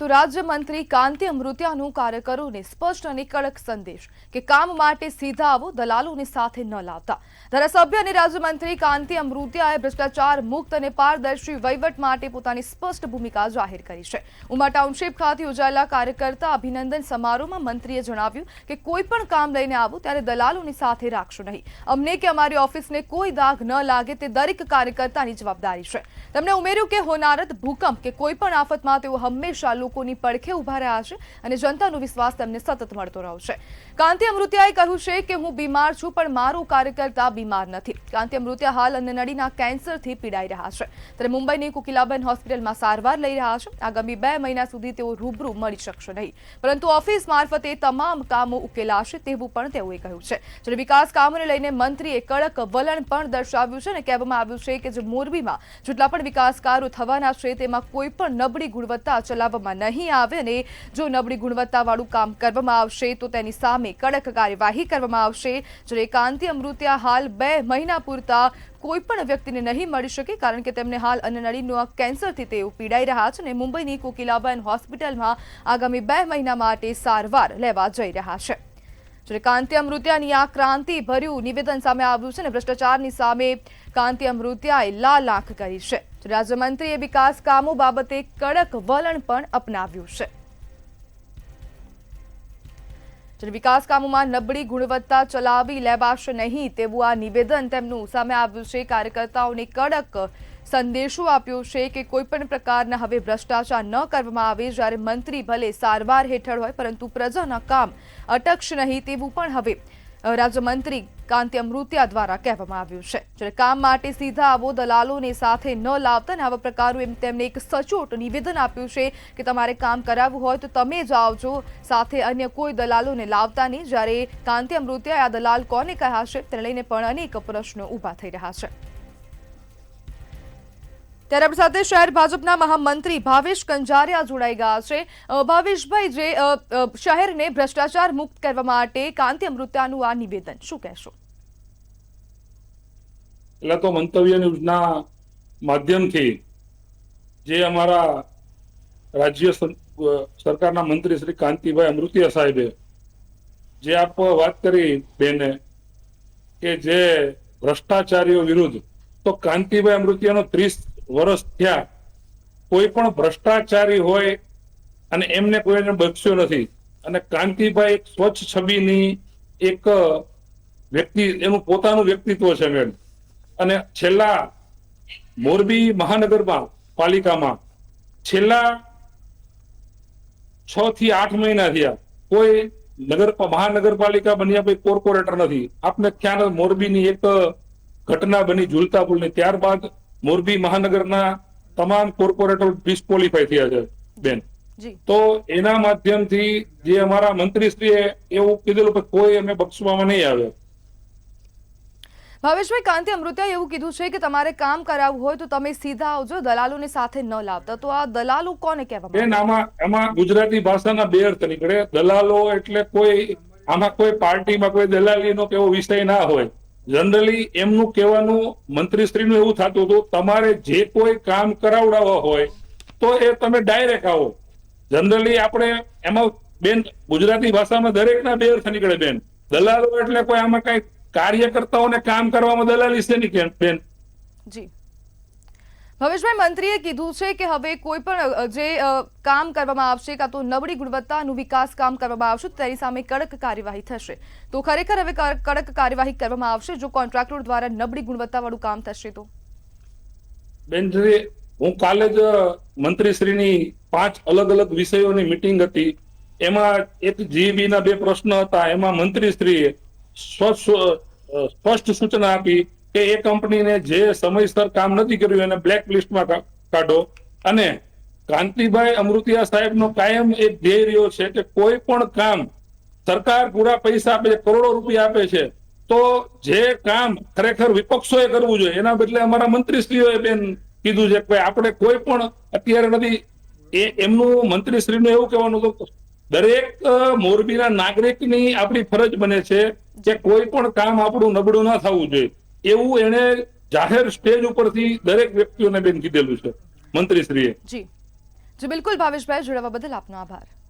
તો રાજ્યમંત્રી કાંતિ અમૃતિયાનું કાર્યકરોને સ્પષ્ટ અને કડક સંદેશ કે કામ માટે સીધા આવો, દલાલોને સાથે ન લાવતા। ધારાસભ્ય અને રાજ્યમંત્રી કાંતિ અમૃતિયાએ ભ્રષ્ટાચાર મુક્ત અને પારદર્શી વહીવટ માટે પોતાની સ્પષ્ટ ભૂમિકા જાહેર કરી છે। ઉમા ટાઉનશીપ ખાતે યોજાયેલા કાર્યકર્તા અભિનંદન સમારોહમાં મંત્રીએ જણાવ્યું કે કોઈ પણ કામ લઈને આવો ત્યારે દલાલોની સાથે રાખશો નહીં। અમને કે અમારી ઓફિસને કોઈ દાગ ન લાગે તે દરેક કાર્યકર્તાની જવાબદારી છે। તેમણે ઉમેર્યું કે હોનારત ભૂકંપ કે કોઈ પણ આફતમાં તેઓ હંમેશા લોકોની પડખે ઉભા રહ્યા છે અને જનતાનો વિશ્વાસ તેમને સતત મળતો રહ્યો છે। કાંતિ અમૃતિયાએ કહ્યું છે કે હું બીમાર છું પણ મારો કાર્યકર્તા બીમાર નથી। કાંતિ અમૃતિયા હાલ અન્નનળીના કેન્સરથી પીડાઈ રહ્યા છે ત્યારે મુંબઈની કોકિલાબેન હોસ્પિટલમાં સારવાર લઈ રહ્યા છે। આગામી 2 મહિના સુધી તેઓ રૂબરૂ મળી શકશે નહીં, પરંતુ ઓફિસ મારફતે તમામ કામો ઉકેલાશે તેવું પણ તેઓએ કહ્યું છે। જ્યારે વિકાસ કામોને લઈને મંત્રીએ કડક વલણ પણ દર્શાવ્યું છે અને કહેવામાં આવ્યું છે કે જે મોરબીમાં જેટલા પણ વિકાસ કાર્યો થવાના છે તેમાં કોઈ પણ નબળી ગુણવત્તા ચલાવવામાં નહીં આવે અને જો નબળી ગુણવત્તાવાળું કામ કરવામાં આવશે તો તેની સામે કડક કાર્યવાહી કરવામાં આવશે। જ્યારે કાંતિ અમૃતિયા હાલ 2 મહિના પૂરતા કોઈ પણ વ્યક્તિને નહીં મળી શકે કારણ કે તેમને હાલ અન્નનળીના કેન્સરથી તેઓ પીડાઈ રહ્યા છે અને મુંબઈની કોકિલાબેન હોસ્પિટલમાં આગામી 2 મહિના માટે સારવાર લેવા જઈ રહ્યા છે। જ્યારે કાંતિ અમૃતિયાની આ ક્રાંતિભર્યું નિવેદન સામે આવ્યું છે અને ભ્રષ્ટાચારની સામે કાંતિ અમૃતિયાએ લાલ આંખ કરી છે। રાજ્યમંત્રીએ વિકાસ કામો બાબતે કડક વલણ પણ અપનાવ્યું છે। જ્યારે વિકાસ કામોમાં નબળી ગુણવત્તા ચલાવી લેવાશે નહીં તેવું આ નિવેદન તેમનું સામે આવ્યું છે। કાર્યકર્તાઓને કડક સંદેશો આપ્યો છે કે કોઈ પણ પ્રકારના હવે ભ્રષ્ટાચાર ન કરવામાં આવે। જ્યારે મંત્રી ભલે સારવાર હેઠળ હોય પરંતુ પ્રજાના કામ અટકશે નહીં તેવું પણ હવે રાજ્યમંત્રી કાંતિ અમૃતિયા દ્વારા કહેવામાં આવ્યું છે। જ્યારે કામ માટે સીધા આવો, દલાલોને સાથે ન લાવતા અને આવા પ્રકારનું તેમને એક સચોટ નિવેદન આપ્યું છે કે તમારે કામ કરાવવું હોય તો તમે જ આવજો, સાથે અન્ય કોઈ દલાલોને લાવતા નહીં। જ્યારે કાંતિ અમૃતિયાએ આ દલાલ કોને કહ્યા છે તેને લઈને પણ અનેક પ્રશ્નો ઊભા થઈ રહ્યા છે। ત્યારે આપણી સાથે શહેર ભાજપના મહામંત્રી ભાવેશ કંજારિયા જોડાઈ ગયા છે। ભાવેશભાઈ, જે શહેરને ભ્રષ્ટાચાર મુક્ત કરવા માટે કાંતિ અમૃતિયાનું આ નિવેદન શું કહેશો? એટલે તો મંતવ્ય ન્યૂઝના માધ્યમથી જે અમારા રાજ્ય સરકારના મંત્રી શ્રી કાંતિભાઈ અમૃતિયા સાહેબે જે આપ વાત કરી બેને કે જે ભ્રષ્ટાચારીઓ વિરુદ્ધ, તો કાંતિભાઈ અમૃતિયાનો 30 વર્ષ થયા, કોઈ પણ ભ્રષ્ટાચારી હોય અને એમને કોઈને બખ્શ્યો નથી। અને કાંતિભાઈ એક સ્વચ્છ છબીની એક વ્યક્તિ, એનું પોતાનું વ્યક્તિત્વ છે મેડમ। અને છેલ્લા મોરબી મહાનગરમાં પાલિકામાં છેલ્લા 6 થી 8 મહિના થયા કોઈ મહાનગરપાલિકા બન્યા પછી કોર્પોરેટર નથી। આપને ખ્યાલ, મોરબીની એક ઘટના બની ઝુલતા પુલની, ત્યારબાદ મોરબી મહાનગરના તમામ કોર્પોરેટર ડિસ્ક્વોલિફાય થયા છે બેન। તો એના માધ્યમથી જે અમારા મંત્રીશ્રીએ એવું કીધેલું કે કોઈ અમે બક્ષવામાં નહીં આવે। ભાવેશભાઈ, કાંતિ અમૃતિયાએ એવું કીધું છે કે તમારે કામ કરાવવું હોય તો તમે સીધા આવજો, દલાલોને સાથે ન લાવતા। તો આ દલાલો કોને કહેવામાં બેન? આમાં ગુજરાતી ભાષાના 2 અર્થ નીકળે। દલાલો એટલે કોઈ, આમાં કોઈ પાર્ટીમાં કોઈ દલાલીનો કેવો વિષય ના હોય। જનરલી એમનું કહેવાનું મંત્રીશ્રીનું એવું થતું હતું, તમારે જે કોઈ કામ કરાવડાવવા હોય તો એ તમે ડાયરેક્ટ આવો। જનરલી આપણે એમાં બેન ગુજરાતી ભાષામાં દરેકના 2 અર્થ નીકળે બેન। દલાલો એટલે કોઈ આમાં કઈ કાર્યકર્તાઓને કામ કરવામાં દલાલી છે નહીં બેન। જી ભવેશભાઈ, મંત્રીએ કીધું છે કે હવે કોઈ પણ જે કામ કરવામાં આવશે કાં તો નબળી ગુણવત્તાનું વિકાસ કામ કરવામાં આવશે તેની સામે કડક કાર્યવાહી થશે। તો ખરેખર હવે કડક કાર્યવાહી કરવામાં આવશે જો કોન્ટ્રાક્ટર દ્વારા નબળી ગુણવત્તાવાળું કામ થશે તો? બેન, હું કાલે જ મંત્રીશ્રીની 5 અલગ અલગ વિષયોની મીટિંગ હતી, એમાં એક જીબી ના 2 પ્રશ્ન હતા। એમાં મંત્રીશ્રીએ સ્પષ્ટ સૂચના આપી કે એ કંપનીને જે સમયસર કામ નથી કર્યું એને બ્લેક લિસ્ટમાં કાઢો। અને કાંતિભાઈ અમૃતિયા સાહેબનો કાયમ એક ધ્યેય રહ્યો છે કે કોઈ પણ કામ સરકાર પૂરા પૈસા આપે છે, કરોડો રૂપિયા આપે છે, તો જે કામ ખરેખર વિપક્ષોએ કરવું જોઈએ એના બદલે અમારા મંત્રીશ્રીઓએ બેન કીધું છે કે આપણે કોઈ પણ અત્યારે નથી। એમનું મંત્રીશ્રીનું એવું કહેવાનું હતું, દરેક મોરબીના નાગરિકની આપણી ફરજ બને છે કે કોઈ પણ કામ આપણું નબળું ના થવું જોઈએ, એવું એને જાહેર સ્ટેજ ઉપરથી દરેક વ્યક્તિઓને બેન કીધેલું છે મંત્રીશ્રીએ। જી જી બિલકુલ ભાવેશભાઈ, જોડાવા બદલ આપનો આભાર.